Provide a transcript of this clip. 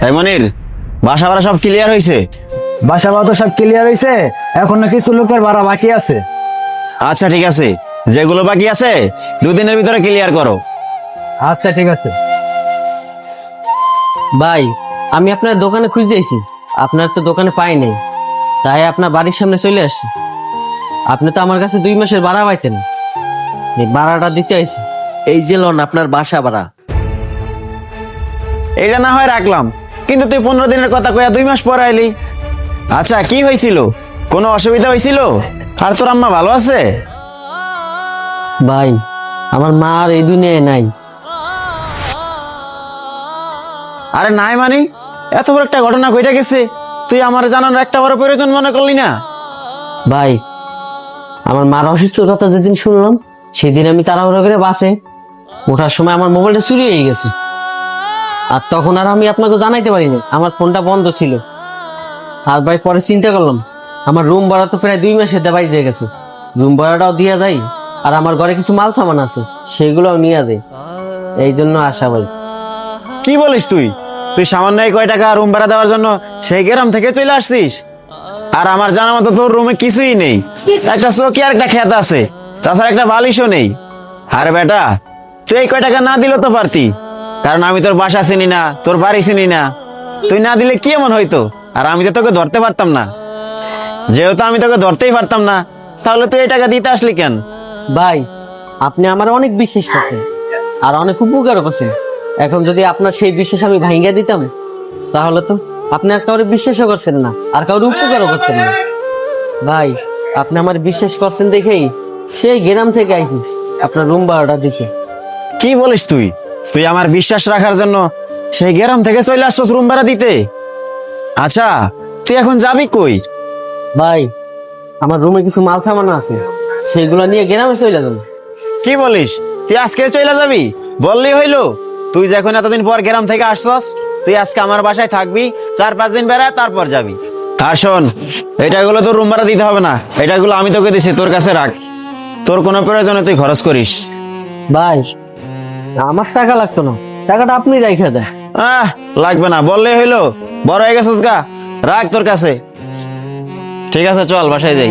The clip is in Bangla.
তাই মনির, বাসা ভাড়া সব ক্লিয়ার হয়েছে? বাসা ভাড়া তো সব ক্লিয়ার হয়েছে, এখন না কিছু লোকের ভাড়া বাকি আছে। আচ্ছা ঠিক আছে, যেগুলো বাকি আছে 2 দিনের ভিতরে ক্লিয়ার করো। আচ্ছা ঠিক আছে। ভাই, আমি আপনার দোকানে খুঁজেছি, আপনার তো দোকানে পাই নাই, তাই আপনার বাড়ির সামনে চলে আসছি। আপনি তো আমার কাছে 2 মাসের ভাড়া পাইতেন, এই ভাড়াটা দিতে আইছি। এই যে লোন আপনার বাসা ভাড়া। এটা না হয় রাখলাম, কিন্তু তুই 15 দিনের কথা কইয়া 2 মাস পর আইলি। আচ্ছা, কি হয়েছিল? কোনো অসুবিধা হয়েছিল? আর তোর আম্মা ভালো আছে? ভাই, আমার মা আর এই দুনিয়ায় নাই। আরে নাই মানে? এত বড় একটা ঘটনা ঘটে গেছে, তুই আমার জানানোর একটা বড় প্রয়োজন মনে করলি না? ভাই, আমার মার অসুস্থতা যেদিন শুনলাম, সেদিন আমি তাড়াহুড়ো করে বাসে ওঠার সময় আমার মোবাইলটা চুরি হয়ে গেছে। আর তখন আর আমি আপনাকে জানাইতে পারিনি, আমার ফোনটা বন্ধ ছিল। আর ভাই, পরে চিন্তা করলাম, আমার রুম ভাড়া তো প্রায় 2 মাসের দেওয়াই দিয়ে গেছে, রুম ভাড়াটাও দিয়ে দেয়, আর আমার ঘরে কিছু মাল সামান আছে সেগুলোও নিয়ে দেয়। এই জন্য আসা ভাই। কি বলিস তুই? তুই সামান্য এই কয় টাকা রুম ভাড়া দেওয়ার জন্য সেই গ্রাম থেকে চলে আসছিস? আর আমার জানা মতো তোর রুমে কিছুই নেই, একটা চৌকি আর একটা খেত আছে, তাছাড়া একটা বালিশও নেই। আর বেটা, তুই এই কয় টাকা না দিলে তো পারতি, কারণ আমি তোর বাসা চিনি না, তোর বাড়ি চিনি না। তুই না দিলে কি এমন হইতো? আর আমি তো তোকে ধরতে পারতাম না। যেহেতু আমি তোকে ধরতেই পারতাম না, তাহলে তুই এই টাকা দিতে আসলি কেন? ভাই, আপনি আমার অনেক বিশ্বাস করতেন আর অনেক উপকারও করছেন। এখন যদি আপনার সেই বিশ্বাস আমি ভাঙিয়ে দিতাম, তাহলে তো আপনি আর কাউরে বিশ্বাসও করছেন না, আর কাউরে উপকারও করছেন না। ভাই, আপনি আমার বিশ্বাস করছেন দেখেই সেই গ্রাম থেকে আইছি আপনার রুম ভাড়াটা দিতে। কি বলিস তুই? তুই আমার বিশ্বাস রাখার জন্য সেই গ্রাম থেকে চলে আসছস রুম ভাড়া দিতে? আচ্ছা, তুই এখন যাবি কই? ভাই, আমার রুমে কিছু মাল সামান আছে, সেইগুলো নিয়ে গ্রামে চলে যাবেন। কি বলিস? তুই আজকে চলে যাবি? বললি হইলো। তুই যখন এতদিন পর গ্রাম থেকে আসছস, তুই আজকে আমার বাসায় থাকবি, 4-5 দিন বেড়া, তারপর যাবি। আর শোন, এটাগুলো তোর রুম ভাড়া দিতে হবে না, এটাগুলো আমি তোকে দিছি, তোর কাছে রাখ, তোর কোনো প্রয়োজনে তুই খরচ করিস। ভাই, আমার টাকা লাগতো না, টাকাটা আপনি রেখে দেন। লাগবে না বললে হইলো, বড় হয়ে গেছিস গা, রাখ তোর কাছে। ঠিক আছে, চল বাসায় যাই।